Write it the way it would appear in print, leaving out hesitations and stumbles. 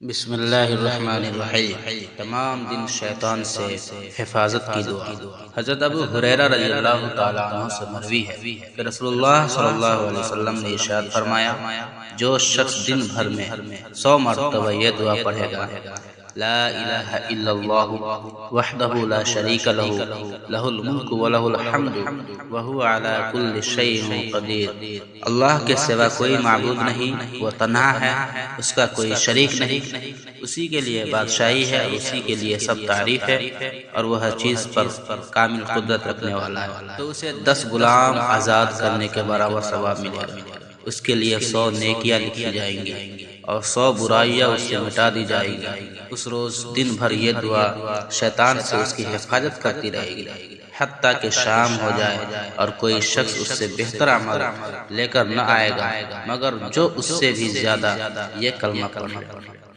بسم اللہ الرحمن الرحیم۔ تمام دن شیطان سے حفاظت کی دعا۔ حضرت ابو ہریرہ رضی اللہ تعالیٰ عنہ سے مروی ہے کہ رسول اللہ صلی اللہ علیہ وسلم نے ارشاد فرمایا، جو شخص دن بھر میں 100 مرتبہ یہ دعا پڑھے گا، لا الہ الا اللہ وحدہ لا شریک لہ لہ الملک ولہ الحمد وہو علی کل شیء قدیر، اللہ کے سوا کوئی معبود نہیں، وہ تنہا ہے، اس کا کوئی شریک نہیں، اسی کے لیے بادشاہی ہے اور اسی کے لیے سب تعریف ہے، اور وہ ہر چیز پر کامل قدرت رکھنے والا ہے، تو اسے 10 غلام آزاد کرنے کے برابر ثواب ملے گا، اس کے لیے 100 نیکیاں لکھی جائیں گی اور 100 برائیاں اس سے مٹا دی جائیں گی۔ اس روز دن بھر یہ دعا شیطان سے اس کی حفاظت کرتی رہے گی حتیٰ کہ شام ہو جائے اور کوئی شخص اس سے بہتر عمل لے کر نہ آئے گا مگر جو اس سے بھی زیادہ یہ کلمہ پڑھے۔